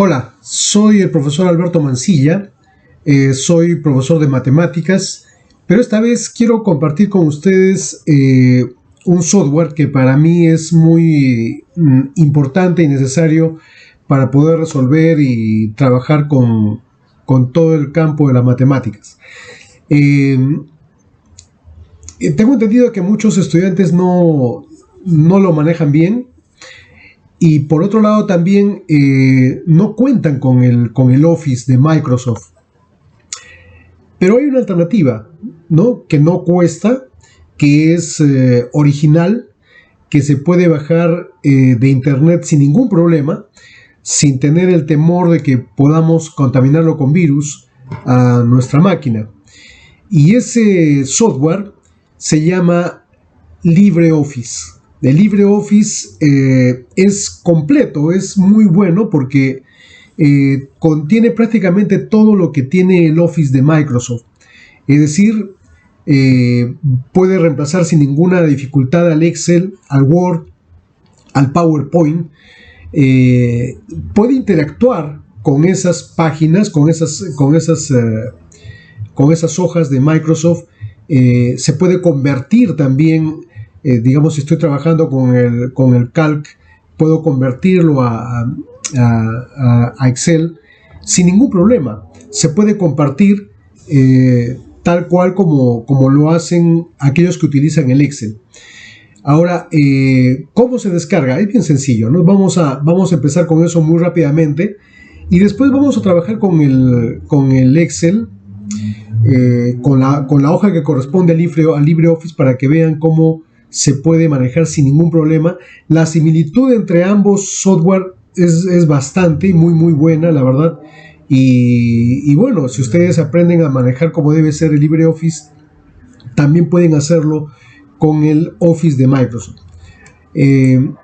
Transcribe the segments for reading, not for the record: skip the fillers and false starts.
Hola, soy el profesor Alberto Mancilla, soy profesor de matemáticas, pero esta vez quiero compartir con ustedes un software que para mí es muy importante y necesario para poder resolver y trabajar con todo el campo de las matemáticas. Eh, Tengo entendido que muchos estudiantes no lo manejan bien. Y por otro lado también no cuentan con el Office de Microsoft. Pero hay una alternativa, ¿no? Que no cuesta, que es original, que se puede bajar de internet sin ningún problema, sin tener el temor de que podamos contaminarlo con virus a nuestra máquina. Y ese software se llama LibreOffice. El LibreOffice es completo, es muy bueno porque contiene prácticamente todo lo que tiene el Office de Microsoft. Es decir, puede reemplazar sin ninguna dificultad al Excel, al Word, al PowerPoint. Puede interactuar con esas páginas, con esas hojas de Microsoft. Se puede convertir también. Digamos, si estoy trabajando con el Calc, puedo convertirlo a Excel sin ningún problema. Se puede compartir tal cual como lo hacen aquellos que utilizan el Excel. Ahora, ¿cómo se descarga? Es bien sencillo, ¿no? Vamos a empezar con eso muy rápidamente y después vamos a trabajar con el Excel, con la hoja que corresponde al LibreOffice para que vean cómo se puede manejar sin ningún problema. La similitud entre ambos software es bastante, muy buena, la verdad. Y bueno, si ustedes aprenden a manejar como debe ser el LibreOffice, también pueden hacerlo con el Office de Microsoft. Tienen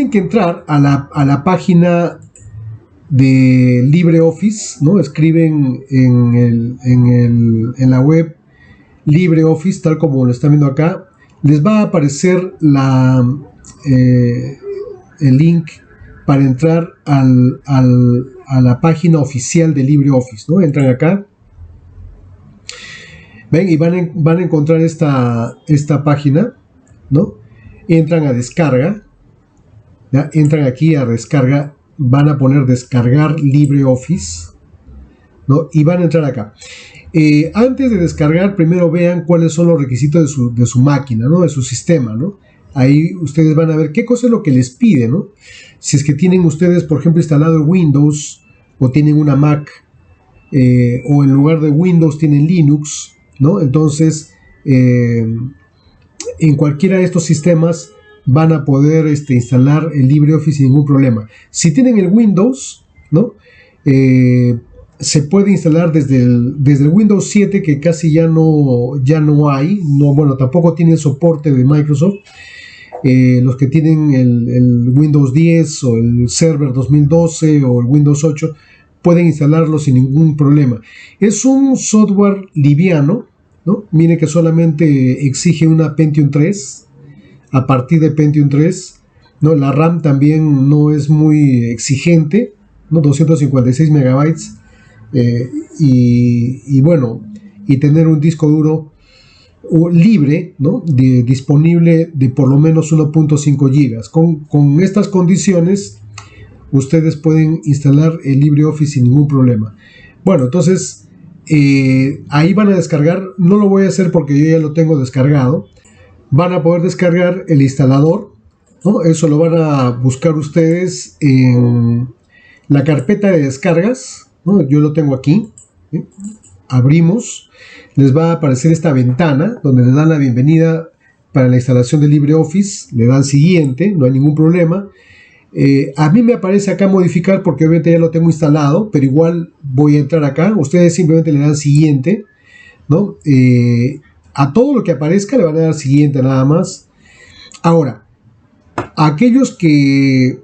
que entrar a la página de LibreOffice, ¿no? Escriben en la web LibreOffice, tal como lo están viendo acá. Les va a aparecer el link para entrar a la página oficial de LibreOffice, ¿no? Entran acá, ven, y van a encontrar esta página, ¿no? Entran a descarga, ¿ya? Entran aquí a descarga, van a poner descargar LibreOffice, ¿no? Y van a entrar acá. Antes de descargar, primero vean cuáles son los requisitos de su máquina, ¿no? De su sistema, ¿no? Ahí ustedes van a ver qué cosa es lo que les pide, ¿no? Si es que tienen ustedes, por ejemplo, instalado el Windows o tienen una Mac, o en lugar de Windows tienen Linux, ¿no? Entonces, en cualquiera de estos sistemas van a poder instalar el LibreOffice sin ningún problema. Si tienen el Windows, ¿no? Se puede instalar desde el Windows 7, que casi ya no hay, bueno, tampoco tiene soporte de Microsoft. Los que tienen el Windows 10 o el Server 2012 o el Windows 8 pueden instalarlo sin ningún problema. Es un software liviano, ¿no? Miren que solamente exige una Pentium 3, a partir de Pentium 3, ¿no? La RAM también no es muy exigente, ¿no? 256 megabytes. Bueno, y tener un disco duro libre, ¿no? Disponible de por lo menos 1.5 gigas. Con estas condiciones ustedes pueden instalar el LibreOffice sin ningún problema. Bueno, entonces ahí van a descargar. No lo voy a hacer porque yo ya lo tengo descargado. Van a poder descargar el instalador, ¿no? Eso lo van a buscar ustedes en la carpeta de descargas, ¿no? Yo lo tengo aquí, ¿sí? Abrimos, les va a aparecer esta ventana donde les dan la bienvenida para la instalación de LibreOffice, le dan siguiente, no hay ningún problema. A mí me aparece acá modificar porque obviamente ya lo tengo instalado, pero igual voy a entrar acá. Ustedes simplemente le dan siguiente, ¿no? A todo lo que aparezca le van a dar siguiente nada más. Ahora, aquellos que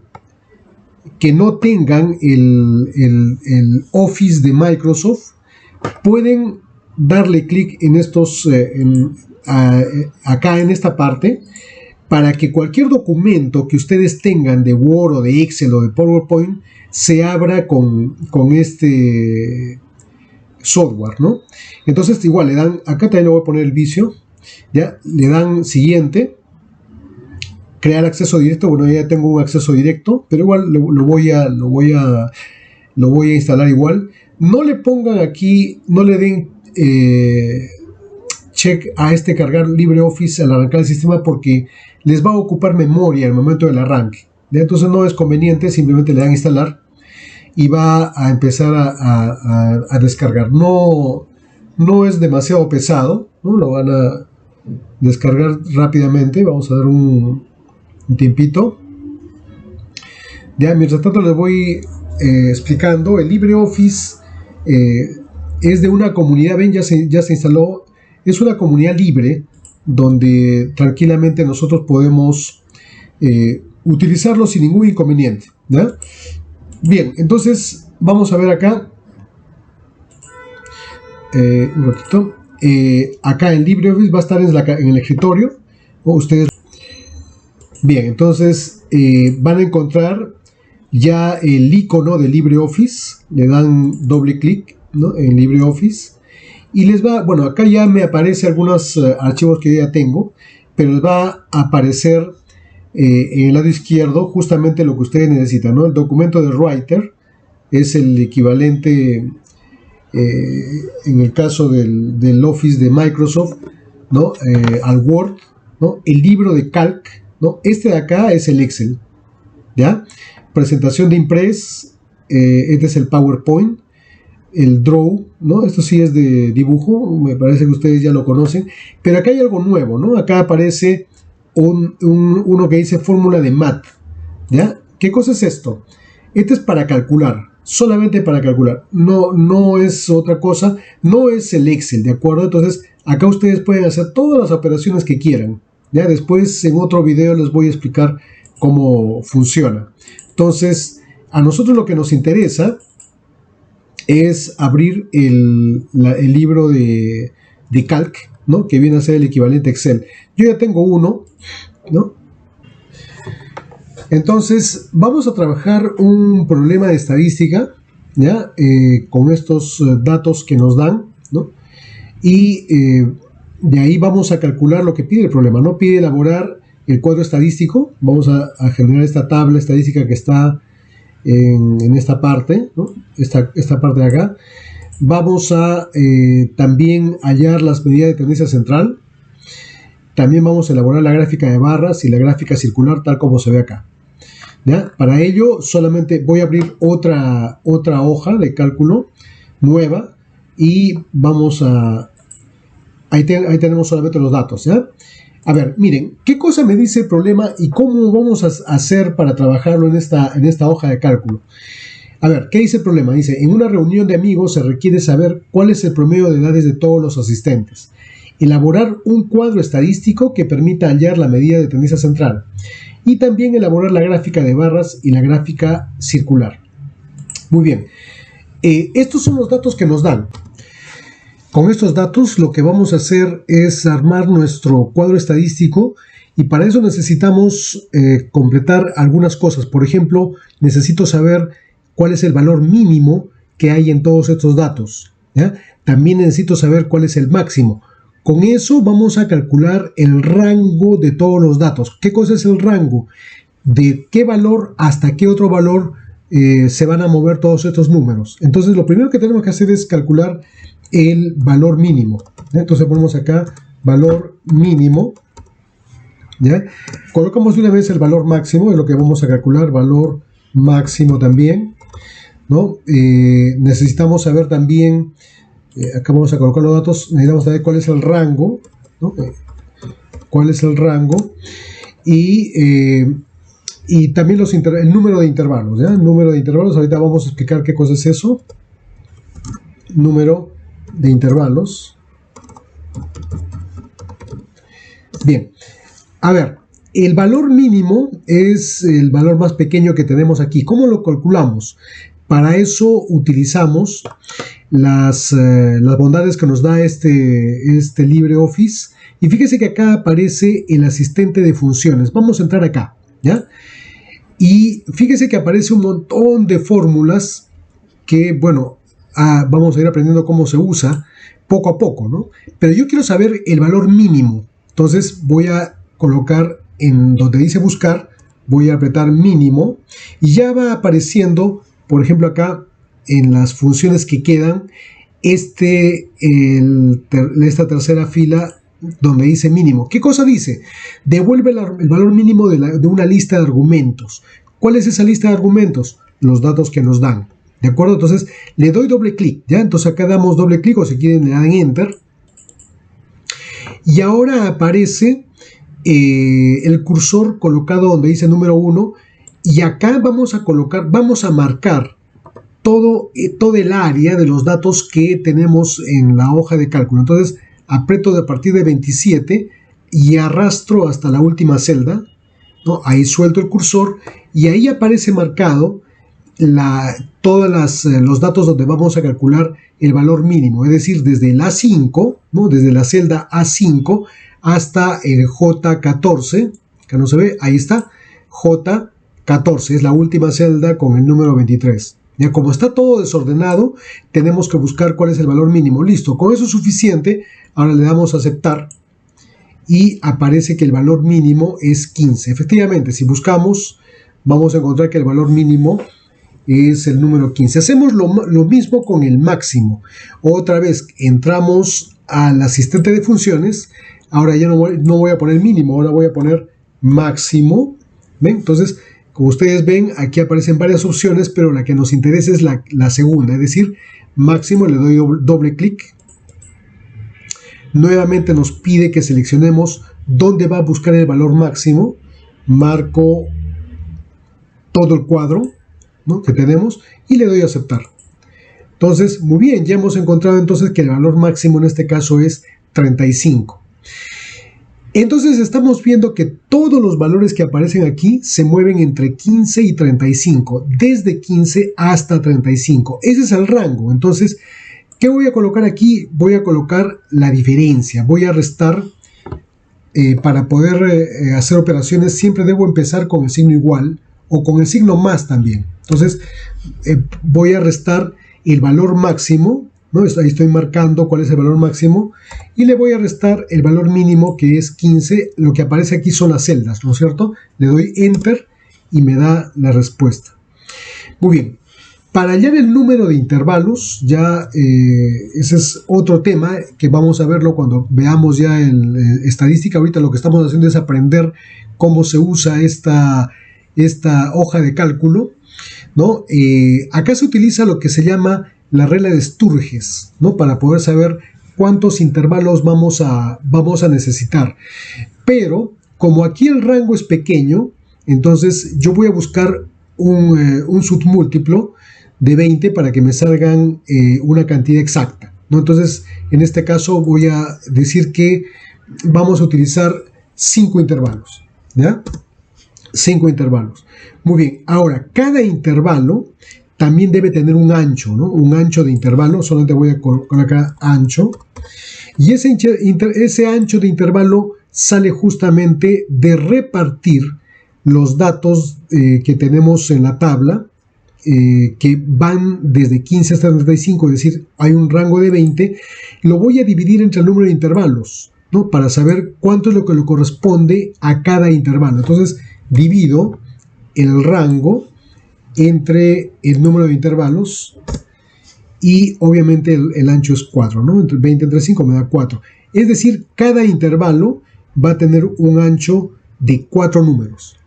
no tengan el Office de Microsoft pueden darle clic en estos acá en esta parte para que cualquier documento que ustedes tengan de Word o de Excel o de PowerPoint se abra con este software, ¿no? Entonces igual le dan, acá también le voy a poner el vicio, ya, le dan siguiente, crear acceso directo. Bueno, ya tengo un acceso directo, pero igual lo voy a instalar igual. No le pongan aquí, no le den check a cargar LibreOffice al arrancar el sistema, porque les va a ocupar memoria al momento del arranque, ¿ya? Entonces no es conveniente, simplemente le dan instalar y va a empezar a descargar. No es demasiado pesado, ¿no? Lo van a descargar rápidamente. Vamos a dar un tiempito. Ya, mientras tanto les voy explicando. El LibreOffice es de una comunidad, ven, ya se instaló. Es una comunidad libre donde tranquilamente nosotros podemos utilizarlo sin ningún inconveniente, ¿ya? Bien, entonces vamos a ver acá un ratito. Acá en LibreOffice va a estar en el escritorio, ¿no? Ustedes. Bien, entonces van a encontrar ya el icono de LibreOffice. Le dan doble clic, ¿no?, en LibreOffice y les va, bueno, acá ya me aparece algunos archivos que yo ya tengo, pero les va a aparecer en el lado izquierdo justamente lo que ustedes necesitan, ¿no? El documento de Writer es el equivalente en el caso del Office de Microsoft, ¿no?, al Word, ¿no? El libro de Calc, ¿no? Este de acá es el Excel, ¿ya? Presentación de Impress, este es el PowerPoint, el Draw, ¿no? Esto sí es de dibujo, me parece que ustedes ya lo conocen, pero acá hay algo nuevo, ¿no? Acá aparece uno que dice fórmula de Math, ¿ya? ¿Qué cosa es esto? Este es para calcular, solamente para calcular, no es otra cosa, no es el Excel, ¿de acuerdo? Entonces, acá ustedes pueden hacer todas las operaciones que quieran, ¿ya? Después, en otro video les voy a explicar cómo funciona. Entonces, a nosotros lo que nos interesa es abrir el libro de Calc, ¿no?, que viene a ser el equivalente a Excel. Yo ya tengo uno, ¿no? Entonces vamos a trabajar un problema de estadística, ¿ya? Con estos datos que nos dan, ¿no? Y de ahí vamos a calcular lo que pide el problema, ¿no? Pide elaborar el cuadro estadístico. Vamos a generar esta tabla estadística que está en esta parte, ¿no? Esta parte de acá. Vamos a también hallar las medidas de tendencia central. También vamos a elaborar la gráfica de barras y la gráfica circular tal como se ve acá, ¿ya? Para ello solamente voy a abrir otra hoja de cálculo nueva y vamos a... Ahí tenemos solamente los datos, ¿ya? A ver, miren, ¿qué cosa me dice el problema y cómo vamos a hacer para trabajarlo en esta hoja de cálculo? A ver, ¿qué dice el problema? Dice, en una reunión de amigos se requiere saber cuál es el promedio de edades de todos los asistentes. Elaborar un cuadro estadístico que permita hallar la medida de tendencia central. Y también elaborar la gráfica de barras y la gráfica circular. Muy bien. Estos son los datos que nos dan. Con estos datos lo que vamos a hacer es armar nuestro cuadro estadístico y para eso necesitamos completar algunas cosas. Por ejemplo, necesito saber cuál es el valor mínimo que hay en todos estos datos, ¿ya? También necesito saber cuál es el máximo. Con eso vamos a calcular el rango de todos los datos. ¿Qué cosa es el rango? De qué valor hasta qué otro valor se van a mover todos estos números. Entonces lo primero que tenemos que hacer es calcular el valor mínimo, ¿ya? Entonces ponemos acá valor mínimo, ¿ya? Colocamos de una vez el valor máximo, es lo que vamos a calcular, valor máximo también, ¿no? Necesitamos saber también, acá vamos a colocar los datos, necesitamos saber cuál es el rango, ¿no? Cuál es el rango y también el número de intervalos, ¿ya? El número de intervalos, ahorita vamos a explicar qué cosa es eso. Número de intervalos. Bien, a ver, el valor mínimo es el valor más pequeño que tenemos aquí. ¿Cómo lo calculamos? Para eso utilizamos las bondades que nos da este LibreOffice. Y fíjese que acá aparece el asistente de funciones. Vamos a entrar acá, ¿ya? Y fíjese que aparece un montón de fórmulas que, bueno, vamos a ir aprendiendo cómo se usa poco a poco, ¿no? Pero yo quiero saber el valor mínimo. Entonces voy a colocar en donde dice buscar, voy a apretar mínimo y ya va apareciendo, por ejemplo, acá en las funciones que quedan, esta tercera fila donde dice mínimo. ¿Qué cosa dice? Devuelve el valor mínimo de una lista de argumentos. ¿Cuál es esa lista de argumentos? Los datos que nos dan. ¿De acuerdo? Entonces le doy doble clic, ¿ya? Entonces acá damos doble clic o si quieren le dan Enter. Y ahora aparece el cursor colocado donde dice número 1 y acá vamos a marcar todo el área de los datos que tenemos en la hoja de cálculo. Entonces aprieto a partir de 27 y arrastro hasta la última celda, ¿no? Ahí suelto el cursor y ahí aparece marcado todos los datos donde vamos a calcular el valor mínimo, es decir, desde el A5, ¿no? Desde la celda A5 hasta el J14, que no se ve, ahí está, J14, es la última celda con el número 23. Ya, como está todo desordenado, tenemos que buscar cuál es el valor mínimo. Listo, con eso es suficiente. Ahora le damos a aceptar y aparece que el valor mínimo es 15. Efectivamente, si buscamos, vamos a encontrar que el valor mínimo es el número 15. Hacemos lo mismo con el máximo. Otra vez, entramos al asistente de funciones. Ahora ya no voy a poner mínimo, ahora voy a poner máximo. ¿Ven? Entonces, como ustedes ven, aquí aparecen varias opciones, pero la que nos interesa es la segunda, es decir, máximo. Le doy doble clic. Nuevamente nos pide que seleccionemos dónde va a buscar el valor máximo. Marco todo el cuadro, ¿no?, que tenemos y le doy a aceptar. Entonces, muy bien, ya hemos encontrado entonces que el valor máximo en este caso es 35. Entonces estamos viendo que todos los valores que aparecen aquí se mueven entre 15 y 35, desde 15 hasta 35. Ese es el rango. Entonces, ¿qué voy a colocar aquí? Voy a colocar la diferencia. Voy a restar. Para poder hacer operaciones siempre debo empezar con el signo igual o con el signo más también. Entonces voy a restar el valor máximo, ¿no? Ahí estoy marcando cuál es el valor máximo y le voy a restar el valor mínimo, que es 15. Lo que aparece aquí son las celdas, ¿no es cierto? Le doy Enter y me da la respuesta. Muy bien. Para hallar el número de intervalos, ya ese es otro tema que vamos a verlo cuando veamos ya estadística. Ahorita lo que estamos haciendo es aprender cómo se usa esta hoja de cálculo, ¿no? Acá se utiliza lo que se llama la regla de Sturges, ¿no?, para poder saber cuántos intervalos vamos a necesitar. Pero como aquí el rango es pequeño, entonces yo voy a buscar un submúltiplo de 20 para que me salgan una cantidad exacta, ¿no? Entonces, en este caso voy a decir que vamos a utilizar 5 intervalos, ¿ya? 5 intervalos. Muy bien, ahora, cada intervalo también debe tener un ancho, ¿no? Un ancho de intervalo. Solamente voy a colocar acá ancho. Y ese ancho de intervalo sale justamente de repartir los datos que tenemos en la tabla, que van desde 15 hasta 35, es decir, hay un rango de 20, lo voy a dividir entre el número de intervalos, ¿no?, para saber cuánto es lo que le corresponde a cada intervalo. Entonces, divido el rango entre el número de intervalos y obviamente el ancho es 4, ¿no? Entre 20 entre 5 me da 4. Es decir, cada intervalo va a tener un ancho de 4 números.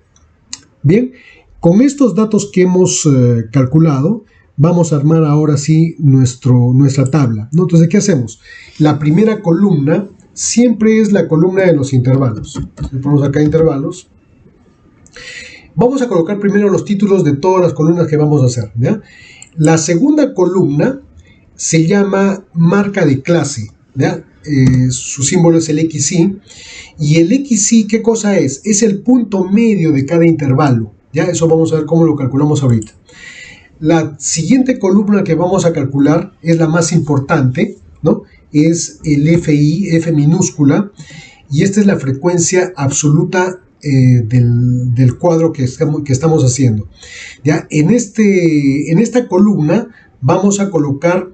Bien, con estos datos que hemos calculado, vamos a armar ahora sí nuestra tabla, ¿no? Entonces, ¿qué hacemos? La primera columna siempre es la columna de los intervalos. Le ponemos acá intervalos. Vamos a colocar primero los títulos de todas las columnas que vamos a hacer, ¿ya? La segunda columna se llama marca de clase, ¿ya? Su símbolo es el XY. Y el XY, ¿qué cosa es? Es el punto medio de cada intervalo. Ya, eso vamos a ver cómo lo calculamos ahorita. La siguiente columna que vamos a calcular es la más importante, ¿no? Es el FI, F minúscula, y esta es la frecuencia absoluta del cuadro que estamos haciendo. ¿Ya? En esta columna vamos a colocar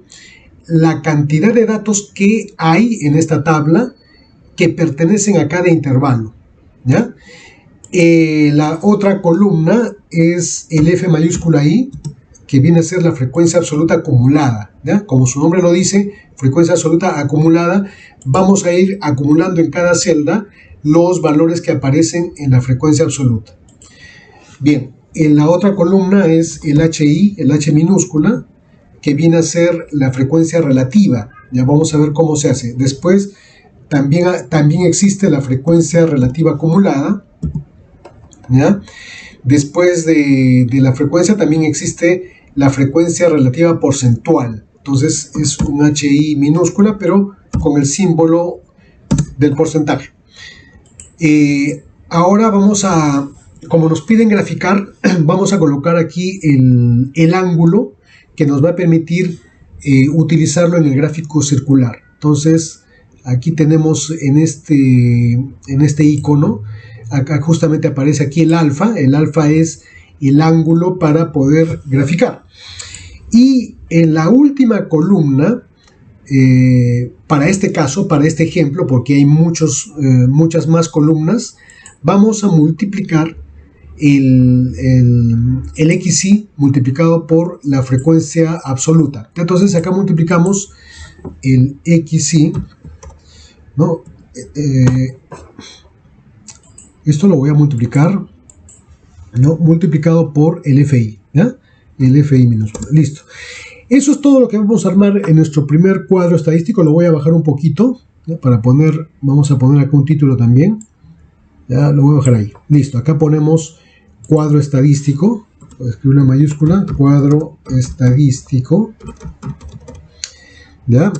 la cantidad de datos que hay en esta tabla que pertenecen a cada intervalo. ¿Ya? La otra columna es el F mayúscula I, que viene a ser la frecuencia absoluta acumulada, ¿ya? Como su nombre lo dice, frecuencia absoluta acumulada, vamos a ir acumulando en cada celda los valores que aparecen en la frecuencia absoluta. Bien, en la otra columna es el HI, el H minúscula, que viene a ser la frecuencia relativa. Ya vamos a ver cómo se hace. Después también existe la frecuencia relativa acumulada, ¿ya? Después de la frecuencia también existe la frecuencia relativa porcentual. Entonces es un HI minúscula, pero con el símbolo del porcentaje. Ahora como nos piden graficar, vamos a colocar aquí el ángulo que nos va a permitir utilizarlo en el gráfico circular. Entonces aquí tenemos en este icono, acá justamente aparece aquí el alfa es el ángulo para poder graficar. Y en la última columna, para este caso, para este ejemplo, porque hay muchas más columnas, vamos a multiplicar el XY multiplicado por la frecuencia absoluta. Entonces acá multiplicamos el XY, ¿no? Esto lo voy a multiplicar, ¿no? Multiplicado por el FI, ¿ya? El FI minúsculo. Listo. Eso es todo lo que vamos a armar en nuestro primer cuadro estadístico. Lo voy a bajar un poquito, ¿ya? Vamos a poner acá un título también. Ya lo voy a bajar ahí. Listo. Acá ponemos cuadro estadístico. Voy a escribir una mayúscula. Cuadro estadístico. ¿Ya?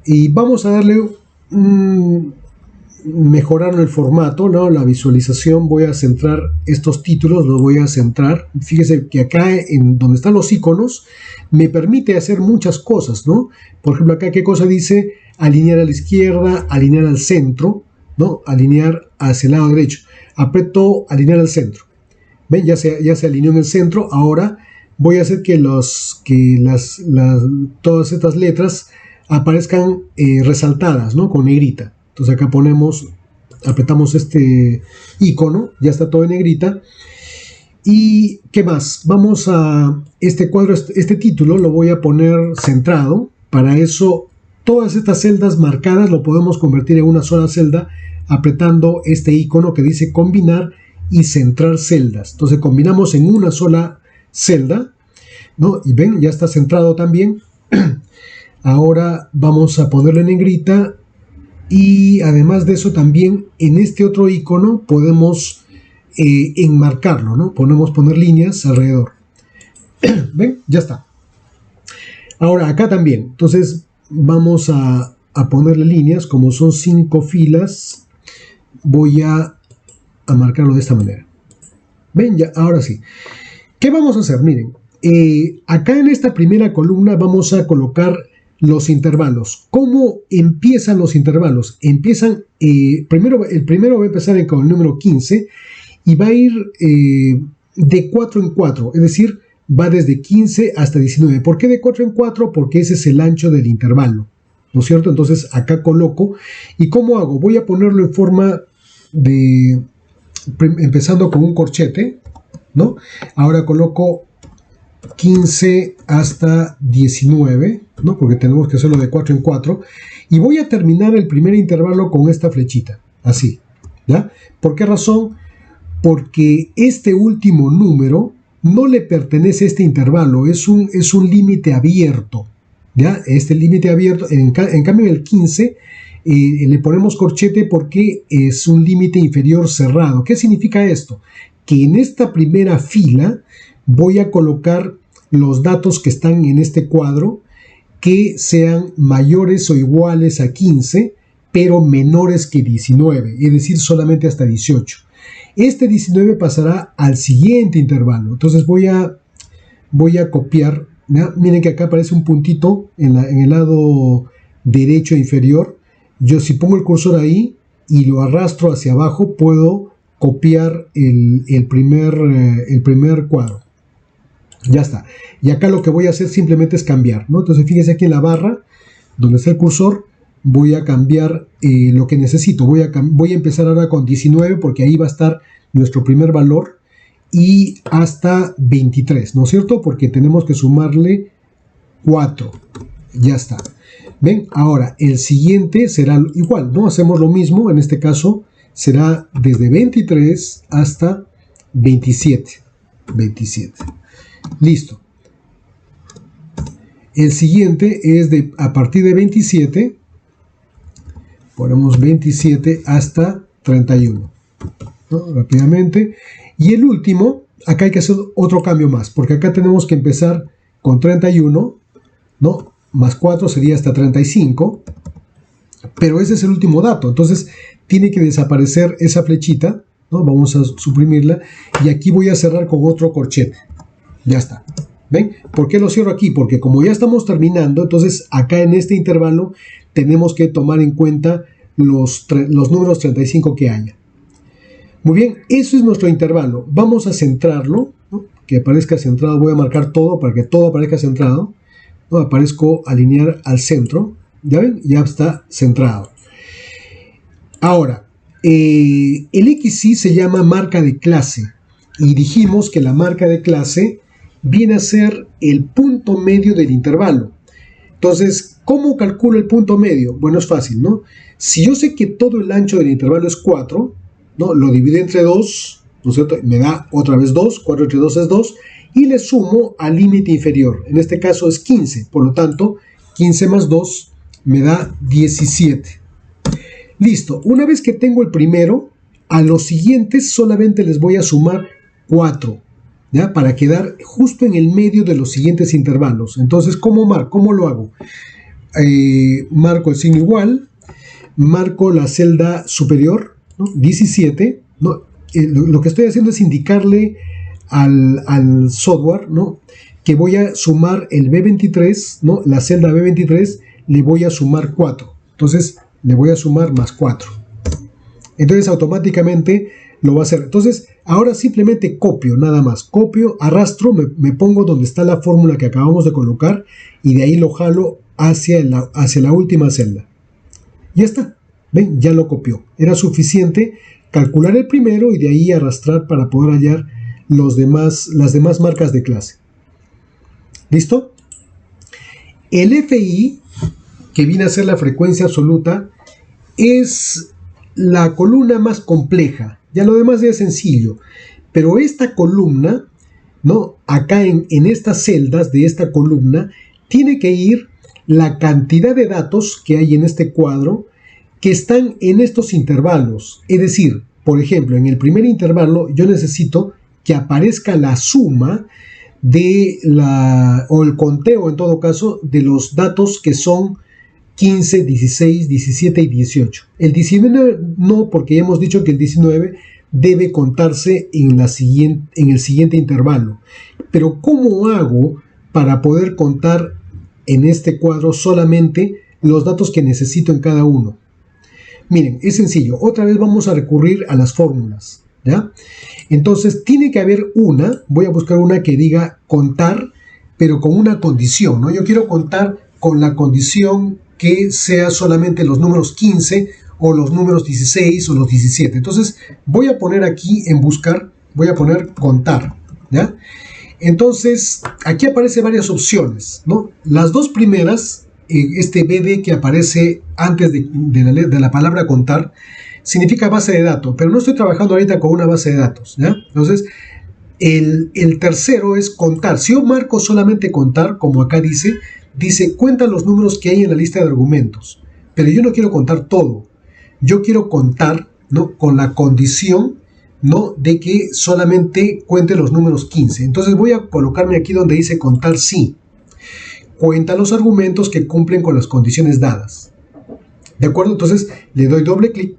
Y vamos a darle mejorar el formato, ¿no? La visualización. Voy a centrar estos títulos, los voy a centrar. Fíjese que acá en donde están los iconos me permite hacer muchas cosas, ¿no? Por ejemplo, acá qué cosa dice: alinear a la izquierda, alinear al centro, ¿no? Alinear hacia el lado derecho. Aprieto alinear al centro. ¿Ven? Ya se alineó en el centro. Ahora voy a hacer que todas estas letras aparezcan resaltadas, ¿no? Con negrita. Entonces acá apretamos este icono, ya está todo en negrita. ¿Y qué más? Vamos a este título lo voy a poner centrado. Para eso, todas estas celdas marcadas lo podemos convertir en una sola celda apretando este icono que dice combinar y centrar celdas. Entonces combinamos en una sola celda, ¿no? Y ven, ya está centrado también. Ahora vamos a ponerlo en negrita. Y además de eso, también en este otro icono podemos enmarcarlo, ¿no? Podemos poner líneas alrededor. ¿Ven? Ya está. Ahora acá también. Entonces vamos a ponerle líneas. Como son 5 filas, voy a marcarlo de esta manera. ¿Ven? Ya, ahora sí. ¿Qué vamos a hacer? Miren, acá en esta primera columna vamos a colocar los intervalos. ¿Cómo empiezan los intervalos? Empiezan, el primero va a empezar con el número 15 y va a ir de 4 en 4, es decir, va desde 15 hasta 19. ¿Por qué de 4 en 4? Porque ese es el ancho del intervalo, ¿no es cierto? Entonces acá coloco. ¿Y cómo hago? Voy a ponerlo en forma de, empezando con un corchete, ¿no? Ahora coloco 15 hasta 19, ¿no? Porque tenemos que hacerlo de 4 en 4. Y voy a terminar el primer intervalo con esta flechita, así, ¿ya? ¿Por qué razón? Porque este último número no le pertenece a este intervalo, es un límite abierto, ¿ya? Este límite abierto, en cambio en el 15 le ponemos corchete porque es un límite inferior cerrado. ¿Qué significa esto? Que en esta primera fila voy a colocar los datos que están en este cuadro que sean mayores o iguales a 15, pero menores que 19, es decir, solamente hasta 18. Este 19 pasará al siguiente intervalo. Entonces voy a voy a copiar, ¿ya? Miren que acá aparece un puntito en el lado derecho inferior. Yo si pongo el cursor ahí y lo arrastro hacia abajo, puedo copiar el primer cuadro. Ya está. Y acá lo que voy a hacer simplemente es cambiar, ¿no? Entonces fíjense aquí en la barra, donde está el cursor, voy a cambiar lo que necesito. Voy a empezar ahora con 19 porque ahí va a estar nuestro primer valor y hasta 23, ¿no es cierto? Porque tenemos que sumarle 4. Ya está. ¿Ven? Ahora, el siguiente será igual, ¿no? Hacemos lo mismo, en este caso será desde 23 hasta 27. 27. Listo. El siguiente es a partir de 27, ponemos 27 hasta 31, ¿no? Rápidamente. Y el último, acá hay que hacer otro cambio más, porque acá tenemos que empezar con 31, ¿no? Más 4 sería hasta 35, pero ese es el último dato, entonces tiene que desaparecer esa flechita, ¿no? Vamos a suprimirla, y aquí voy a cerrar con otro corchete. Ya está. ¿Ven? ¿Por qué lo cierro aquí? Porque como ya estamos terminando, entonces acá en este intervalo tenemos que tomar en cuenta los números 35 que haya. Muy bien, eso es nuestro intervalo. Vamos a centrarlo, ¿no? Que aparezca centrado. Voy a marcar todo para que todo aparezca centrado, ¿no? Aparezco alinear al centro. ¿Ya ven? Ya está centrado. Ahora, el XY se llama marca de clase. Y dijimos que la marca de clase viene a ser el punto medio del intervalo. Entonces, ¿cómo calculo el punto medio? Bueno, es fácil, ¿no? Si yo sé que todo el ancho del intervalo es 4, ¿no? Lo divido entre 2, ¿no es cierto? Me da otra vez 2, 4 entre 2 es 2, y le sumo al límite inferior. En este caso es 15, por lo tanto, 15 más 2 me da 17. Listo, una vez que tengo el primero, a los siguientes solamente les voy a sumar 4. ¿Ya? Para quedar justo en el medio de los siguientes intervalos. Entonces, ¿cómo lo hago? Marco el signo igual, marco la celda superior, ¿no? 17, ¿no? Lo que estoy haciendo es indicarle al software, ¿no? Que voy a sumar el B23, ¿no? La celda B23 le voy a sumar 4. Entonces, le voy a sumar más 4. Entonces, automáticamente lo va a hacer. Entonces, ahora simplemente copio, nada más. Copio, arrastro, me pongo donde está la fórmula que acabamos de colocar y de ahí lo jalo hacia la última celda. Ya está. ¿Ven? Ya lo copió. Era suficiente calcular el primero y de ahí arrastrar para poder hallar las demás marcas de clase. ¿Listo? El FI, que viene a ser la frecuencia absoluta, es la columna más compleja. Ya lo demás ya es sencillo, pero esta columna, ¿no? Acá en estas celdas de esta columna tiene que ir la cantidad de datos que hay en este cuadro que están en estos intervalos. Es decir, por ejemplo, en el primer intervalo yo necesito que aparezca la suma o el conteo en todo caso de los datos que son 15, 16, 17 y 18. El 19 no, porque ya hemos dicho que el 19 debe contarse en el siguiente intervalo. Pero ¿cómo hago para poder contar en este cuadro solamente los datos que necesito en cada uno? Miren, es sencillo. Otra vez vamos a recurrir a las fórmulas, ¿ya? Entonces tiene que haber voy a buscar una que diga contar, pero con una condición, ¿no? Yo quiero contar con la condición que sea solamente los números 15 o los números 16 o los 17. Entonces voy a poner aquí en buscar, voy a poner contar, ¿ya? Entonces aquí aparecen varias opciones, ¿no? Las dos primeras, este BD que aparece antes de la palabra contar, significa base de datos, pero no estoy trabajando ahorita con una base de datos, ¿ya? Entonces el tercero es contar. Si yo marco solamente contar, como acá dice cuenta los números que hay en la lista de argumentos, pero yo no quiero contar todo. Yo quiero contar, ¿no? Con la condición, ¿no? De que solamente cuente los números 15. Entonces voy a colocarme aquí donde dice contar sí. Cuenta los argumentos que cumplen con las condiciones dadas. ¿De acuerdo? Entonces le doy doble clic.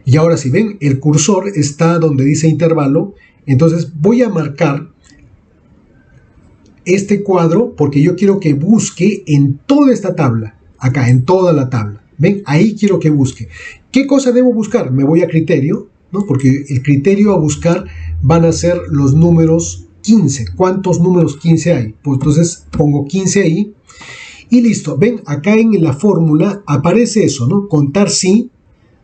Y ahora si ven, el cursor está donde dice intervalo. Entonces voy a marcar este cuadro porque yo quiero que busque en toda esta tabla, acá, en toda la tabla. ¿Ven? Ahí quiero que busque. ¿Qué cosa debo buscar? Me voy a criterio, ¿no? Porque el criterio a buscar van a ser los números 15. ¿Cuántos números 15 hay? Pues entonces pongo 15 ahí y listo. Ven, acá en la fórmula aparece eso, ¿no? Contar sí,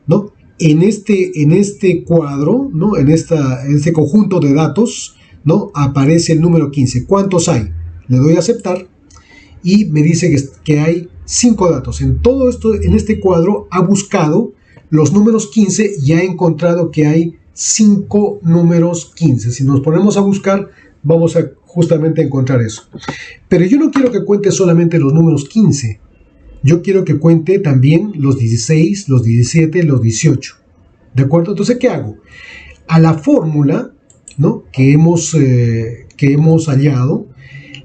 ¿no? En este cuadro, ¿no? En este conjunto de datos, ¿no? Aparece el número 15. ¿Cuántos hay? Le doy a aceptar y me dice que hay 5 datos. En todo esto, en este cuadro, ha buscado los números 15 y ha encontrado que hay 5 números 15. Si nos ponemos a buscar, vamos a justamente encontrar eso. Pero yo no quiero que cuente solamente los números 15. Yo quiero que cuente también los 16, los 17, los 18. ¿De acuerdo? Entonces, ¿qué hago? A la fórmula, ¿no? que hemos hallado,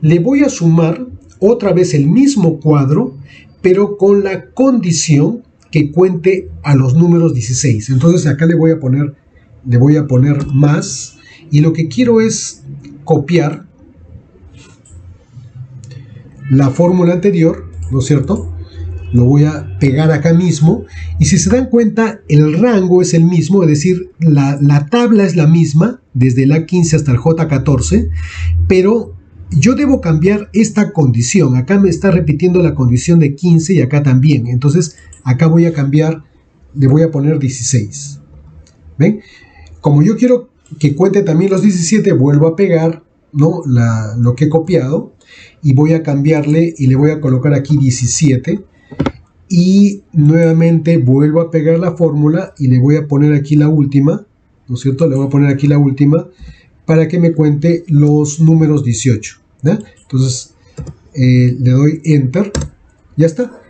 le voy a sumar otra vez el mismo cuadro, pero con la condición que cuente a los números 16. Entonces acá le voy a poner más, y lo que quiero es copiar la fórmula anterior, ¿no es cierto? Lo voy a pegar acá mismo, y si se dan cuenta, el rango es el mismo, es decir, la tabla es la misma, desde el A15 hasta el J14, pero yo debo cambiar esta condición. Acá me está repitiendo la condición de 15 y acá también. Entonces, acá voy a cambiar, le voy a poner 16. ¿Ven? Como yo quiero que cuente también los 17, vuelvo a pegar, ¿no? lo que he copiado, y voy a cambiarle y le voy a colocar aquí 17. Y nuevamente vuelvo a pegar la fórmula y le voy a poner aquí la última, ¿no es cierto? Le voy a poner aquí la última para que me cuente los números 18. ¿no? Entonces le doy Enter, ya está.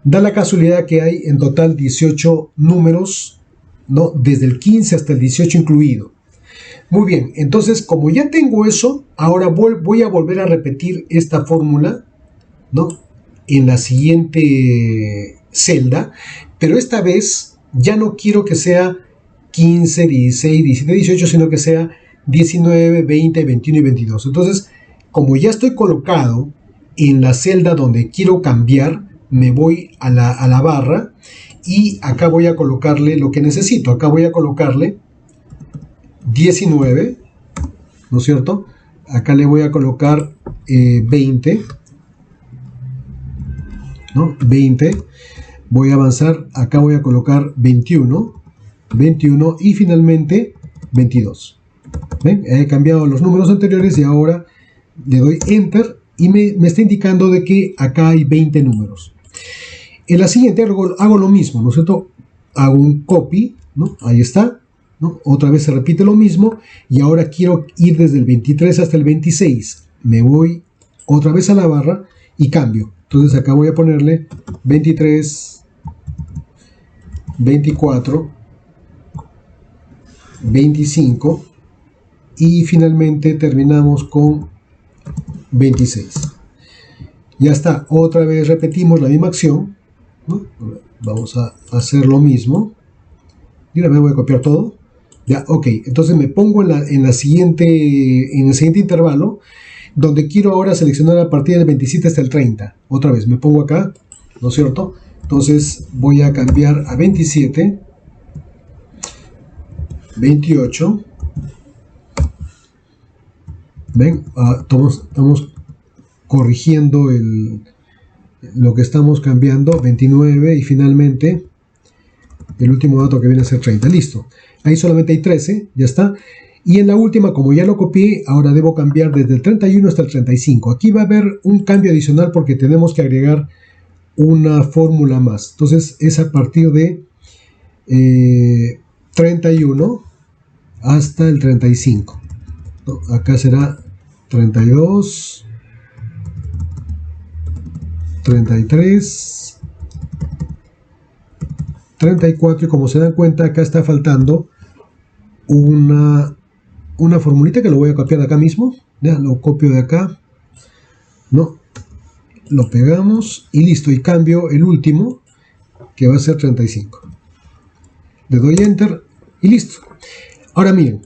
Da la casualidad que hay en total 18 números, ¿no? Desde el 15 hasta el 18 incluido. Muy bien, entonces como ya tengo eso, ahora voy a volver a repetir esta fórmula, ¿no? En la siguiente celda, pero esta vez ya no quiero que sea 15, 16, 17, 18, sino que sea 19, 20, 21 y 22. Entonces, como ya estoy colocado en la celda donde quiero cambiar, me voy a la barra y acá voy a colocarle lo que necesito. Acá voy a colocarle 19, ¿no es cierto? Acá le voy a colocar 20, ¿no? 20. Voy a avanzar, acá voy a colocar 21, 21 y finalmente 22. ¿Ven? He cambiado los números anteriores y ahora le doy Enter y me está indicando de que acá hay 20 números. En la siguiente hago lo mismo, ¿no es cierto? Hago un copy, ¿no? Ahí está, ¿no? Otra vez se repite lo mismo y ahora quiero ir desde el 23 hasta el 26. Me voy otra vez a la barra y cambio. Entonces acá voy a ponerle 23, 24, 25 y finalmente terminamos con 26. Ya está, otra vez repetimos la misma acción, ¿no? Vamos a hacer lo mismo. Y ahora me voy a copiar todo. Ya, ok, entonces me pongo en el siguiente intervalo, donde quiero ahora seleccionar a partir del 27 hasta el 30. Otra vez, me pongo acá, ¿no es cierto? Entonces voy a cambiar a 27, 28. ¿Ven? Estamos corrigiendo lo que estamos cambiando, 29 y finalmente el último dato que viene a ser 30. Listo. Ahí solamente hay 13, ya está. Y en la última, como ya lo copié, ahora debo cambiar desde el 31 hasta el 35. Aquí va a haber un cambio adicional porque tenemos que agregar una fórmula más. Entonces es a partir de 31 hasta el 35. No, acá será 32, 33, 34 y como se dan cuenta acá está faltando una formulita que lo voy a copiar de acá mismo. Ya lo copio de acá, no, lo pegamos y listo, y cambio el último que va a ser 35. Le doy Enter y listo. Ahora miren,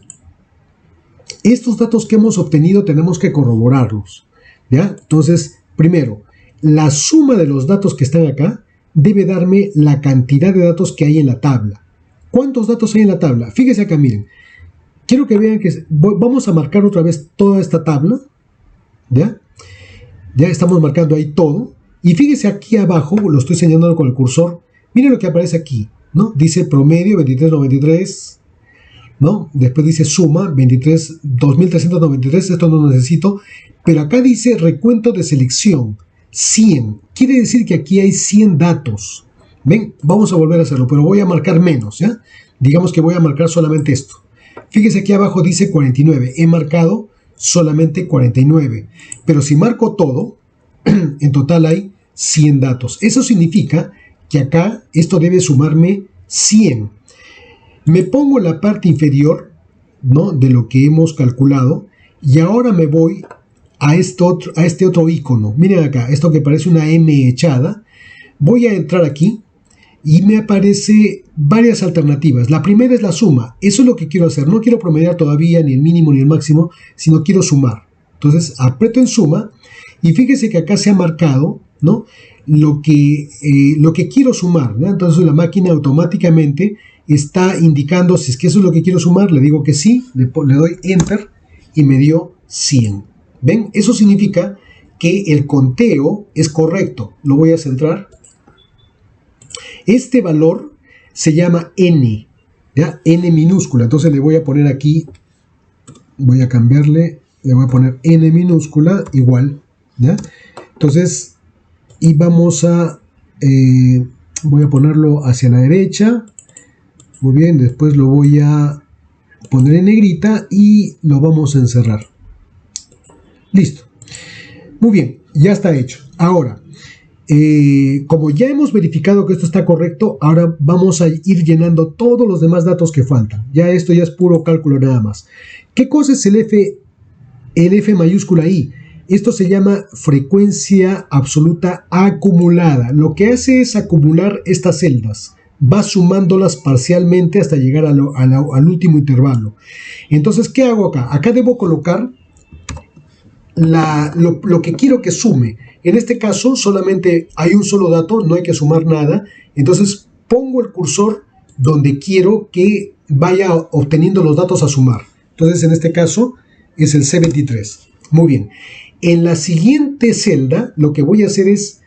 estos datos que hemos obtenido tenemos que corroborarlos. ¿Ya? Entonces, primero, la suma de los datos que están acá debe darme la cantidad de datos que hay en la tabla. ¿Cuántos datos hay en la tabla? Fíjense acá, miren. Quiero que vean que vamos a marcar otra vez toda esta tabla. ¿Ya? Ya estamos marcando ahí todo. Y fíjense aquí abajo, lo estoy señalando con el cursor. Miren lo que aparece aquí, ¿no? Dice promedio 2393, ¿no? Después dice suma 2393, esto no lo necesito. Pero acá dice recuento de selección 100. Quiere decir que aquí hay 100 datos. ¿Ven? Vamos a volver a hacerlo, pero voy a marcar menos, ¿ya? Digamos que voy a marcar solamente esto. Fíjese aquí abajo dice 49. He marcado solamente 49. Pero si marco todo, en total hay 100 datos. Eso significa que acá esto debe sumarme 100. Me pongo en la parte inferior, ¿no?, de lo que hemos calculado y ahora me voy a este otro icono. Miren acá, esto que parece una M echada. Voy a entrar aquí y me aparece varias alternativas. La primera es la suma. Eso es lo que quiero hacer. No quiero promediar todavía ni el mínimo ni el máximo, sino quiero sumar. Entonces aprieto en suma y fíjese que acá se ha marcado, ¿no?, lo que quiero sumar, ¿no? Entonces la máquina automáticamente está indicando si es que eso es lo que quiero sumar. Le digo que sí, le doy Enter y me dio 100. ¿Ven? Eso significa que el conteo es correcto. Lo voy a centrar. Este valor se llama N, ¿ya? N minúscula. Entonces le voy a poner aquí, voy a cambiarle, le voy a poner N minúscula igual, ¿ya? Entonces, y vamos a, voy a ponerlo hacia la derecha. Muy bien, después lo voy a poner en negrita y lo vamos a encerrar. Listo. Muy bien, ya está hecho. Ahora, como ya hemos verificado que esto está correcto, ahora vamos a ir llenando todos los demás datos que faltan. Ya esto ya es puro cálculo nada más. ¿Qué cosa es el F mayúscula I? Esto se llama frecuencia absoluta acumulada. Lo que hace es acumular estas celdas. Va sumándolas parcialmente hasta llegar al último intervalo. Entonces, ¿qué hago acá? Acá debo colocar lo que quiero que sume. En este caso solamente hay un solo dato, no hay que sumar nada. Entonces pongo el cursor donde quiero que vaya obteniendo los datos a sumar. Entonces en este caso es el C23. Muy bien. En la siguiente celda lo que voy a hacer es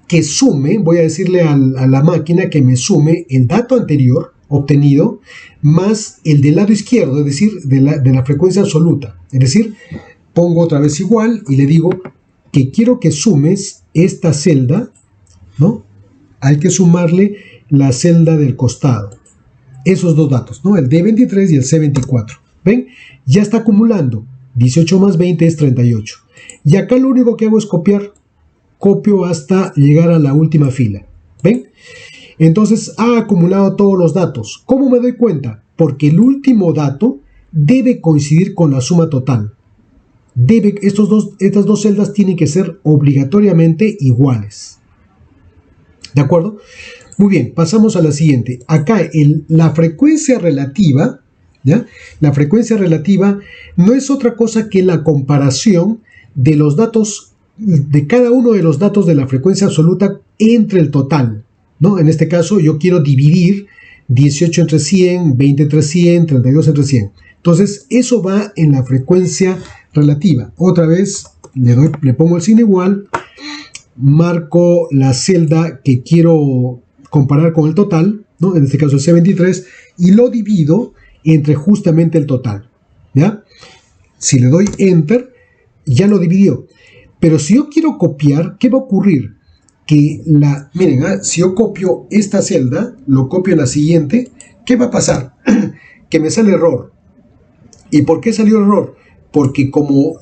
que sume, voy a decirle a la máquina que me sume el dato anterior obtenido más el del lado izquierdo, es decir, de la frecuencia absoluta. Es decir, pongo otra vez igual y le digo que quiero que sumes esta celda, ¿no? Hay que sumarle la celda del costado. Esos dos datos, ¿no? El D23 y el C24. ¿Ven? Ya está acumulando. 18 más 20 es 38. Y acá lo único que hago es copiar. Copio hasta llegar a la última fila. ¿Ven? Entonces ha acumulado todos los datos. ¿Cómo me doy cuenta? Porque el último dato debe coincidir con la suma total. Estas dos celdas tienen que ser obligatoriamente iguales. ¿De acuerdo? Muy bien, pasamos a la siguiente. Acá la frecuencia relativa, ¿ya? La frecuencia relativa no es otra cosa que la comparación de los datos, de cada uno de los datos de la frecuencia absoluta entre el total, ¿no? En este caso yo quiero dividir 18 entre 100, 20 entre 100, 32 entre 100. Entonces eso va en la frecuencia relativa. Otra vez le pongo el signo igual, marco la celda que quiero comparar con el total, ¿no? En este caso el C23, y lo divido entre justamente el total, ¿ya? Si le doy Enter, ya lo dividió. Pero si yo quiero copiar, ¿qué va a ocurrir? Que miren, si yo copio esta celda, lo copio en la siguiente, ¿qué va a pasar? Que me sale error. ¿Y por qué salió error? Porque como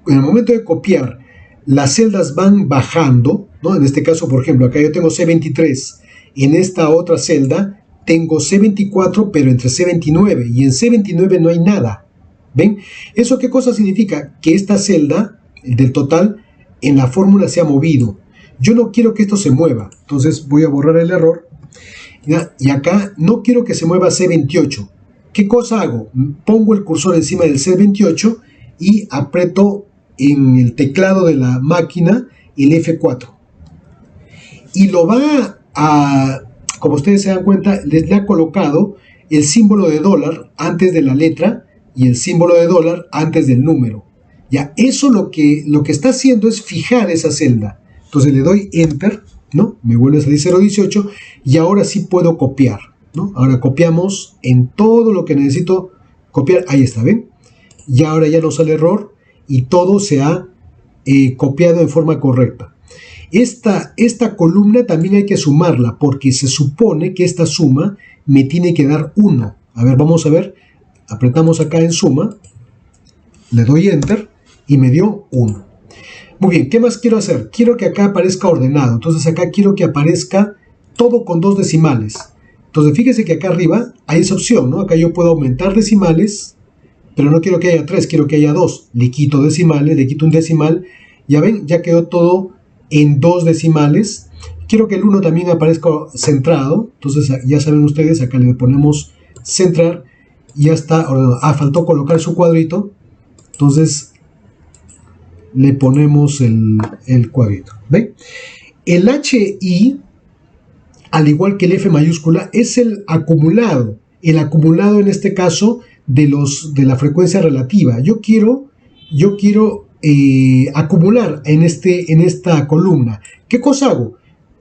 en el momento de copiar las celdas van bajando, ¿no? En este caso, por ejemplo, acá yo tengo C23, en esta otra celda tengo C24, pero entre C29, y en C29 no hay nada. ¿Ven? ¿Eso qué cosa significa? Que esta celda del total en la fórmula se ha movido. Yo no quiero que esto se mueva, entonces voy a borrar el error. ¿Ya? Y acá no quiero que se mueva C28. ¿Qué cosa hago? Pongo el cursor encima del C28 y aprieto en el teclado de la máquina el F4 y lo va a, como ustedes se dan cuenta, le ha colocado el símbolo de dólar antes de la letra y el símbolo de dólar antes del número. Ya, eso lo que está haciendo es fijar esa celda. Entonces le doy Enter, ¿no? Me vuelve a salir 018 y ahora sí puedo copiar, ¿no? Ahora copiamos en todo lo que necesito copiar. Ahí está, ¿ven? Y ahora ya no sale error y todo se ha copiado en forma correcta. Esta columna también hay que sumarla porque se supone que esta suma me tiene que dar 1. A ver, vamos a ver. Apretamos acá en suma, le doy Enter y me dio 1. Muy bien, ¿qué más quiero hacer? Quiero que acá aparezca ordenado. Entonces acá quiero que aparezca todo con 2 decimales. Entonces fíjese que acá arriba hay esa opción, ¿no? Acá yo puedo aumentar decimales, pero no quiero que haya 3, quiero que haya 2. Le quito decimales, le quito un decimal. Ya ven, ya quedó todo en 2 decimales. Quiero que el 1 también aparezca centrado. Entonces ya saben ustedes, acá le ponemos centrar y ya está ordenado. Faltó colocar su cuadrito. Entonces le ponemos el cuadrito. ¿Ven? El HI, al igual que el F mayúscula, es el acumulado. El acumulado en este caso de la frecuencia relativa. Yo quiero acumular en esta columna. ¿Qué cosa hago?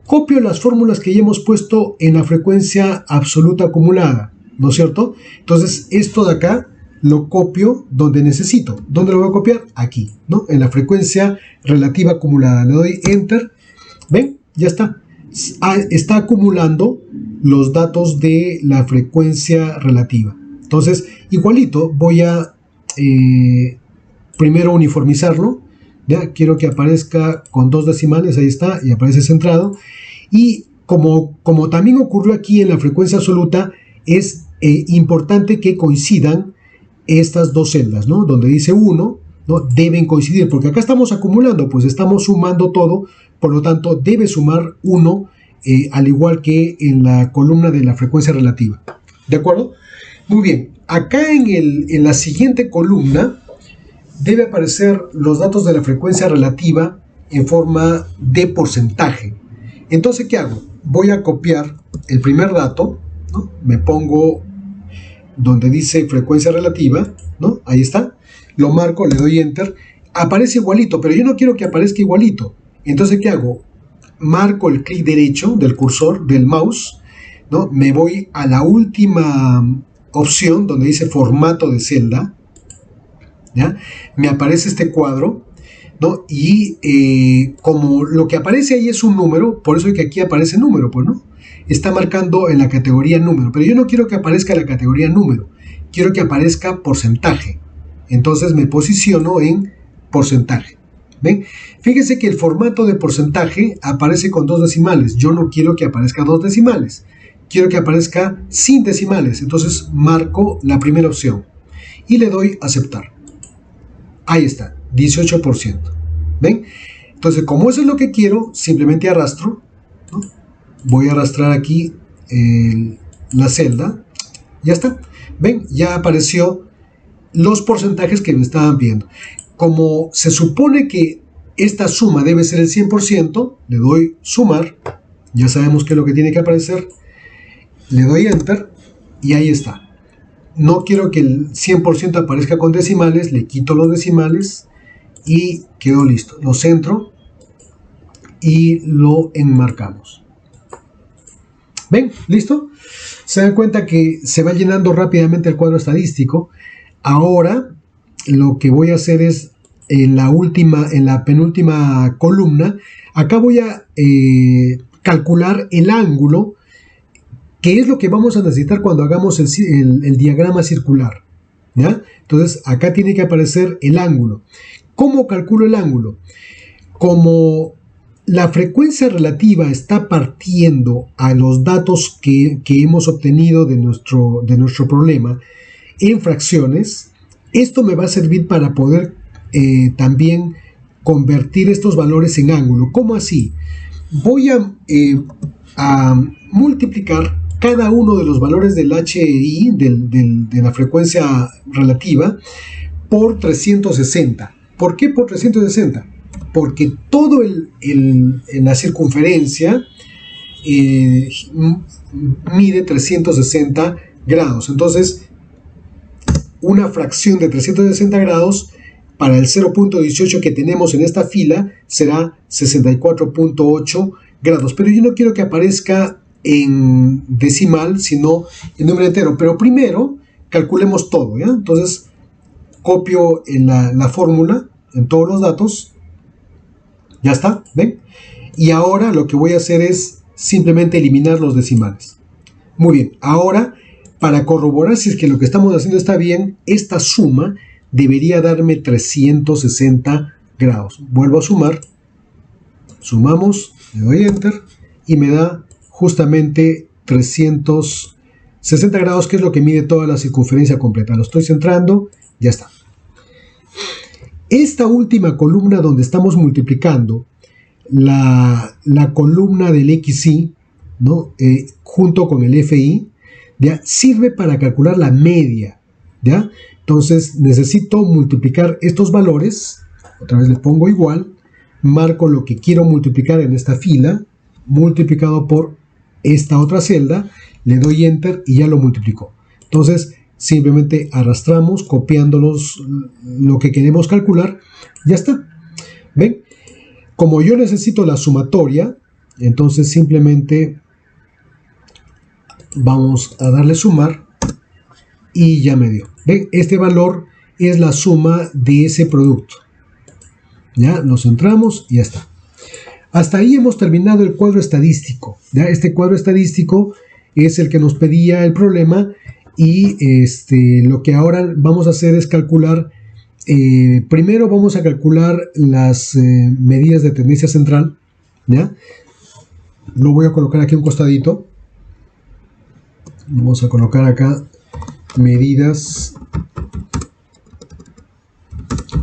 Copio las fórmulas que ya hemos puesto en la frecuencia absoluta acumulada, ¿no es cierto? Entonces esto de acá lo copio donde necesito. ¿Dónde lo voy a copiar? Aquí, ¿no? En la frecuencia relativa acumulada. Le doy Enter. ¿Ven? Ya está. Está acumulando los datos de la frecuencia relativa. Entonces, igualito, voy a primero uniformizarlo. ¿Ya? Quiero que aparezca con 2 decimales. Ahí está. Y aparece centrado. Y como también ocurrió aquí en la frecuencia absoluta, es importante que coincidan estas dos celdas, ¿no? Donde dice 1, ¿no? Deben coincidir, porque acá estamos acumulando, pues estamos sumando todo, por lo tanto debe sumar 1, al igual que en la columna de la frecuencia relativa. ¿De acuerdo? Muy bien, acá en la siguiente columna debe aparecer los datos de la frecuencia relativa en forma de porcentaje. Entonces, ¿qué hago? Voy a copiar el primer dato, ¿no? Me pongo donde dice frecuencia relativa, ¿no? Ahí está. Lo marco, le doy Enter. Aparece igualito, pero yo no quiero que aparezca igualito. Entonces, ¿qué hago? Marco el clic derecho del cursor, del mouse, ¿no? Me voy a la última opción donde dice formato de celda, ¿ya? Me aparece este cuadro, ¿no? Y como lo que aparece ahí es un número, por eso es que aquí aparece número, pues, ¿no? Está marcando en la categoría número, pero yo no quiero que aparezca en la categoría número, quiero que aparezca porcentaje. Entonces me posiciono en porcentaje. ¿Ven? Fíjense que el formato de porcentaje aparece con 2 decimales. Yo no quiero que aparezca 2 decimales, quiero que aparezca sin decimales. Entonces marco la primera opción y le doy aceptar. Ahí está, 18%. ¿Ven? Entonces, como eso es lo que quiero, simplemente arrastro, ¿no? Voy a arrastrar aquí la celda. Ya está. ¿Ven? Ya apareció los porcentajes que me estaban viendo. Como se supone que esta suma debe ser el 100%, le doy sumar. Ya sabemos qué es lo que tiene que aparecer. Le doy Enter y ahí está. No quiero que el 100% aparezca con decimales, le quito los decimales y quedó listo. Lo centro y lo enmarcamos. ¿Ven? ¿Listo? Se dan cuenta que se va llenando rápidamente el cuadro estadístico. Ahora lo que voy a hacer es en la penúltima columna, acá voy a calcular el ángulo, que es lo que vamos a necesitar cuando hagamos el diagrama circular, ¿ya? Entonces acá tiene que aparecer el ángulo. ¿Cómo calculo el ángulo? Como la frecuencia relativa está partiendo a los datos que hemos obtenido de nuestro problema en fracciones, esto me va a servir para poder también convertir estos valores en ángulo. ¿Cómo así? Voy a multiplicar cada uno de los valores del HI, de la frecuencia relativa, por 360. ¿Por qué por 360? Porque todo la circunferencia mide 360 grados. Entonces, una fracción de 360 grados para el 0.18 que tenemos en esta fila será 64.8 grados. Pero yo no quiero que aparezca en decimal, sino en número entero. Pero primero calculemos todo, ¿ya? Entonces copio en la fórmula en todos los datos. Ya está, ¿ven? Y ahora lo que voy a hacer es simplemente eliminar los decimales. Muy bien, ahora para corroborar si es que lo que estamos haciendo está bien, esta suma debería darme 360 grados. Vuelvo a sumar, sumamos, le doy Enter y me da justamente 360 grados, que es lo que mide toda la circunferencia completa. Lo estoy centrando, ya está. Esta última columna donde estamos multiplicando la columna del XY, ¿no? Junto con el FI, ¿ya? Sirve para calcular la media, ¿ya? Entonces necesito multiplicar estos valores, otra vez le pongo igual, marco lo que quiero multiplicar en esta fila, multiplicado por esta otra celda, le doy Enter y ya lo multiplicó. Entonces simplemente arrastramos, copiando lo que queremos calcular, ya está. ¿Ven? Como yo necesito la sumatoria, entonces simplemente vamos a darle sumar y ya me dio. ¿Ven? Este valor es la suma de ese producto. Ya, lo centramos y ya está. Hasta ahí hemos terminado el cuadro estadístico. ¿Ya? Este cuadro estadístico es el que nos pedía el problema y lo que ahora vamos a hacer es calcular. Primero vamos a calcular las medidas de tendencia central. ¿Ya? Lo voy a colocar aquí a un costadito. Vamos a colocar acá medidas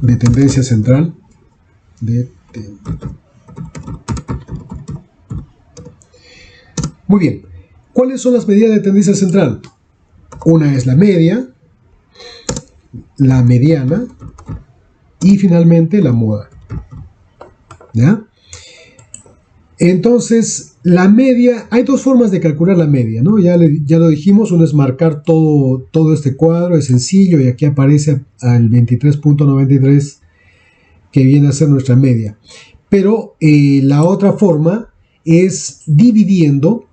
de tendencia central. Muy bien. ¿Cuáles son las medidas de tendencia central? Una es la media, la mediana y finalmente la moda. ¿Ya? Entonces, la media, hay dos formas de calcular la media, ¿no? Ya lo dijimos, uno es marcar todo este cuadro, es sencillo, y aquí aparece al 23.93, que viene a ser nuestra media. Pero la otra forma es dividiendo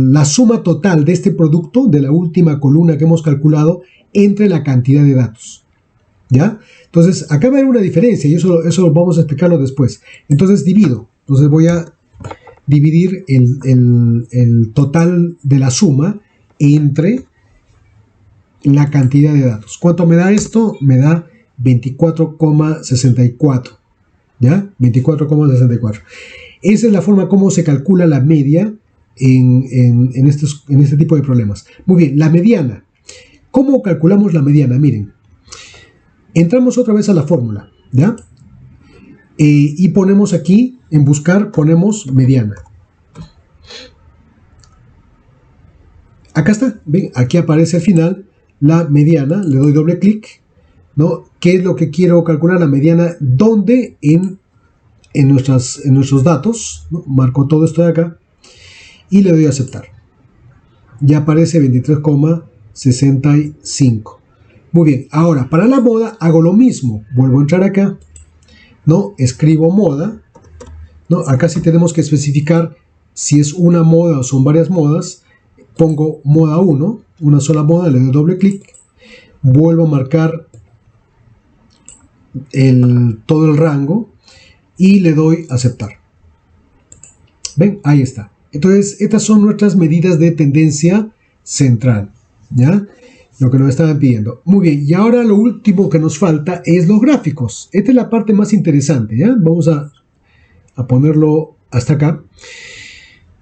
la suma total de este producto, de la última columna que hemos calculado, entre la cantidad de datos. ¿Ya? Entonces, acá va a haber una diferencia y eso vamos a explicarlo después. Entonces, divido. Entonces, voy a dividir el total de la suma entre la cantidad de datos. ¿Cuánto me da esto? Me da 24,64. ¿Ya? 24,64. Esa es la forma como se calcula la media en este tipo de problemas. Muy bien, la mediana. ¿Cómo calculamos la mediana? Miren. Entramos otra vez a la fórmula, ¿ya? Y ponemos aquí, en buscar, ponemos mediana. Acá está, ven, aquí aparece al final la mediana, le doy doble clic, ¿no? ¿Qué es lo que quiero calcular? La mediana, ¿dónde? En nuestros datos, ¿no? Marco todo esto de acá y le doy a aceptar. Ya aparece 23,65. Muy bien, ahora para la moda hago lo mismo. Vuelvo a entrar acá, ¿no? Escribo moda, ¿no? Acá sí tenemos que especificar si es una moda o son varias modas. Pongo moda 1, una sola moda, le doy doble clic. Vuelvo a marcar todo el rango y le doy aceptar. ¿Ven? Ahí está. Entonces, estas son nuestras medidas de tendencia central, ¿ya? Lo que nos estaban pidiendo. Muy bien, y ahora lo último que nos falta es los gráficos. Esta es la parte más interesante, ¿ya? Vamos a ponerlo hasta acá.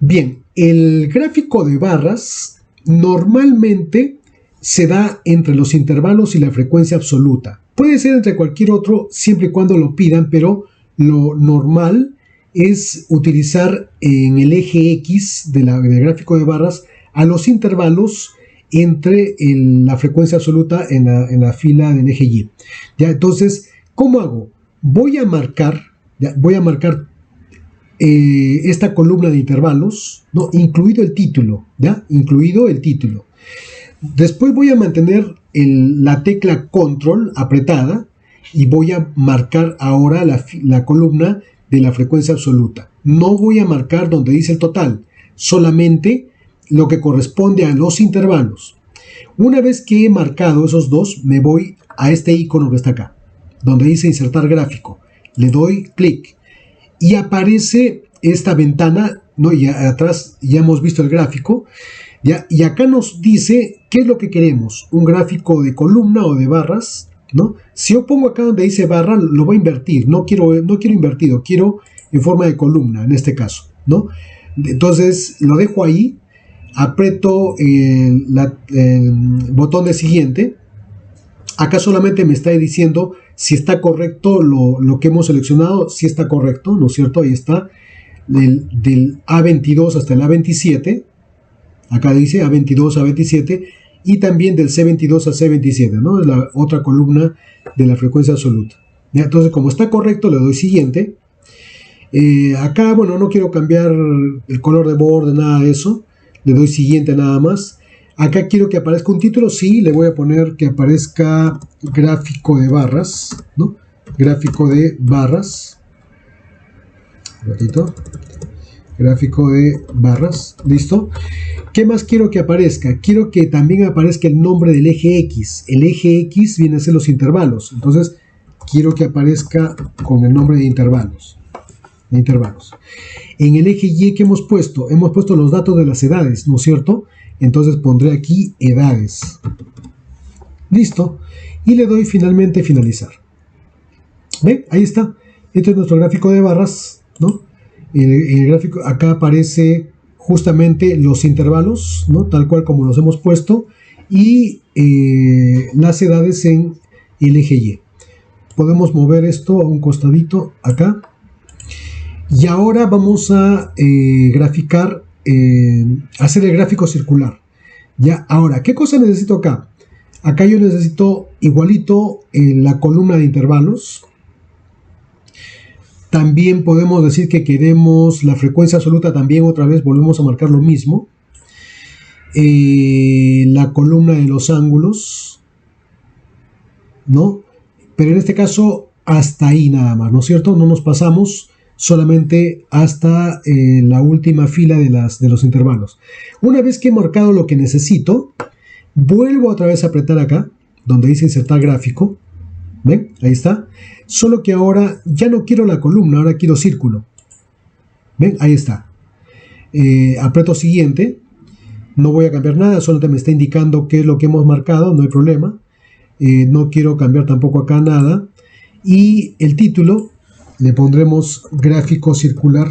Bien, el gráfico de barras normalmente se da entre los intervalos y la frecuencia absoluta. Puede ser entre cualquier otro siempre y cuando lo pidan, pero lo normal es utilizar en el eje X del gráfico de barras a los intervalos entre la frecuencia absoluta en la fila del eje Y. ¿Ya? Entonces, ¿cómo hago? Voy a marcar esta columna de intervalos, ¿no? Incluido el título, ¿ya? Incluido el título. Después voy a mantener la tecla control apretada y voy a marcar ahora la columna de la frecuencia absoluta. No voy a marcar donde dice el total, solamente lo que corresponde a los intervalos. Una vez que he marcado esos dos, me voy a este icono que está acá, donde dice insertar gráfico. Le doy clic y aparece esta ventana, ¿no? Y atrás ya hemos visto el gráfico, ¿ya? Y acá nos dice qué es lo que queremos, un gráfico de columna o de barras, ¿no? Si yo pongo acá donde dice barra, lo voy a invertir, no quiero invertido, quiero en forma de columna en este caso, ¿no? Entonces lo dejo ahí, aprieto el botón de siguiente. Acá solamente me está diciendo si está correcto lo que hemos seleccionado, si está correcto, ¿no es cierto? Ahí está, del A22 hasta el A27, acá dice A22 a A27, y también del C22 a C27, ¿no? Es la otra columna de la frecuencia absoluta. ¿Ya? Entonces, como está correcto, le doy siguiente. Acá, bueno, no quiero cambiar el color de borde, nada de eso. Le doy siguiente nada más. Acá quiero que aparezca un título, sí, le voy a poner que aparezca gráfico de barras, ¿no? Gráfico de barras. Un ratito. Gráfico de barras, listo. ¿Qué más quiero que aparezca? Quiero que también aparezca el nombre del eje X. El eje X viene a ser los intervalos. Entonces, quiero que aparezca con el nombre de intervalos. En el eje Y que hemos puesto los datos de las edades, ¿no es cierto? Entonces pondré aquí edades. Listo. Y le doy finalmente finalizar. ¿Ven? Ahí está. Este es nuestro gráfico de barras, ¿no? El gráfico, acá aparece justamente los intervalos, ¿no? Tal cual como los hemos puesto, y las edades en el eje Y. Podemos mover esto a un costadito acá. Y ahora vamos a graficar, hacer el gráfico circular. Ya, ahora, ¿qué cosa necesito acá? Acá yo necesito igualito la columna de intervalos. También podemos decir que queremos la frecuencia absoluta, también otra vez volvemos a marcar lo mismo. La columna de los ángulos, ¿no? Pero en este caso hasta ahí nada más, ¿no es cierto? No nos pasamos solamente hasta la última fila de los intervalos. Una vez que he marcado lo que necesito, vuelvo otra vez a apretar acá, donde dice insertar gráfico. ¿Ven? Ahí está. Solo que ahora ya no quiero la columna, ahora quiero círculo. ¿Ven? Ahí está. Aprieto siguiente. No voy a cambiar nada, solamente me está indicando qué es lo que hemos marcado, no hay problema. No quiero cambiar tampoco acá nada. Y el título le pondremos gráfico circular.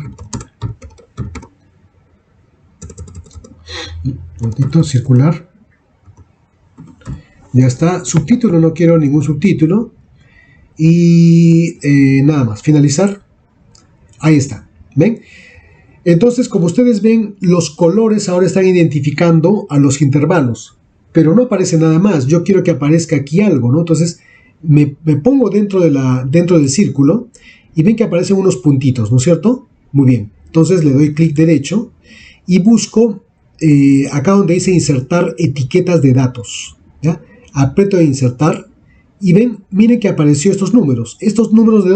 Un ratito, circular. Ya está. Subtítulo, no quiero ningún subtítulo. Y nada más, finalizar. Ahí está. ¿Ven? Entonces, como ustedes ven, los colores ahora están identificando a los intervalos, pero no aparece nada más. Yo quiero que aparezca aquí algo, ¿no? Entonces me pongo dentro del círculo y ven que aparecen unos puntitos, ¿no es cierto? Muy bien. Entonces le doy clic derecho y busco acá donde dice insertar etiquetas de datos, ¿ya? Aprieto de insertar y ven, miren que apareció estos números. Estos números ¿de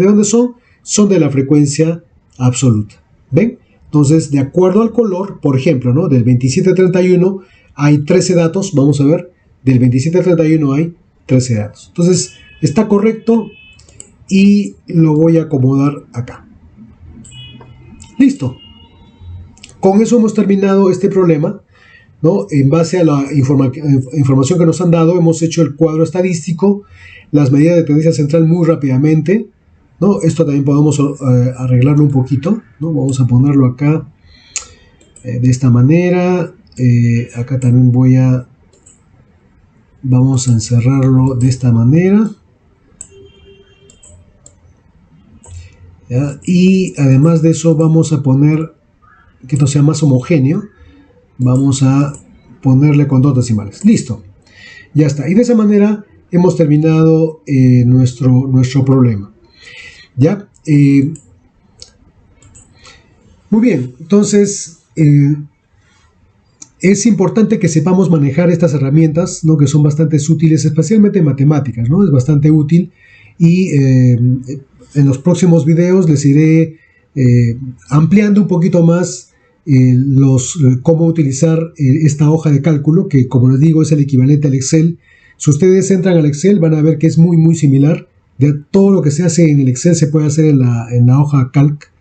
dónde son? Son de la frecuencia absoluta. ¿Ven? Entonces, de acuerdo al color, por ejemplo, ¿no? Del 2731 hay 13 datos, vamos a ver, del 2731 hay 13 datos. Entonces, está correcto y lo voy a acomodar acá. Listo. Con eso hemos terminado este problema, ¿no? En base a la información que nos han dado, hemos hecho el cuadro estadístico, las medidas de tendencia central muy rápidamente, ¿no? Esto también podemos arreglarlo un poquito, ¿no? Vamos a ponerlo acá de esta manera. Acá también vamos a encerrarlo de esta manera. ¿Ya? Y además de eso vamos a poner que esto sea más homogéneo. Vamos a ponerle con 2 decimales. Listo. Ya está. Y de esa manera hemos terminado nuestro problema. ¿Ya? Muy bien. Entonces, es importante que sepamos manejar estas herramientas, ¿no? Que son bastante útiles, especialmente en matemáticas, ¿no? Es bastante útil y en los próximos videos les iré ampliando un poquito más cómo utilizar esta hoja de cálculo, que como les digo es el equivalente al Excel. Si ustedes entran al Excel van a ver que es muy muy similar. De todo lo que se hace en el Excel se puede hacer en la hoja Calc.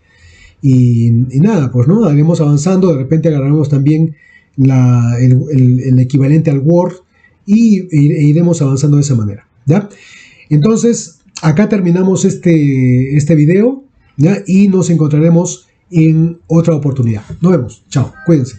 Y nada, pues no, iremos avanzando, de repente agarraremos también el equivalente al Word e iremos avanzando de esa manera, ¿ya? Entonces, acá terminamos este video, ¿ya? Y nos encontraremos en otra oportunidad. Nos vemos, chao, cuídense.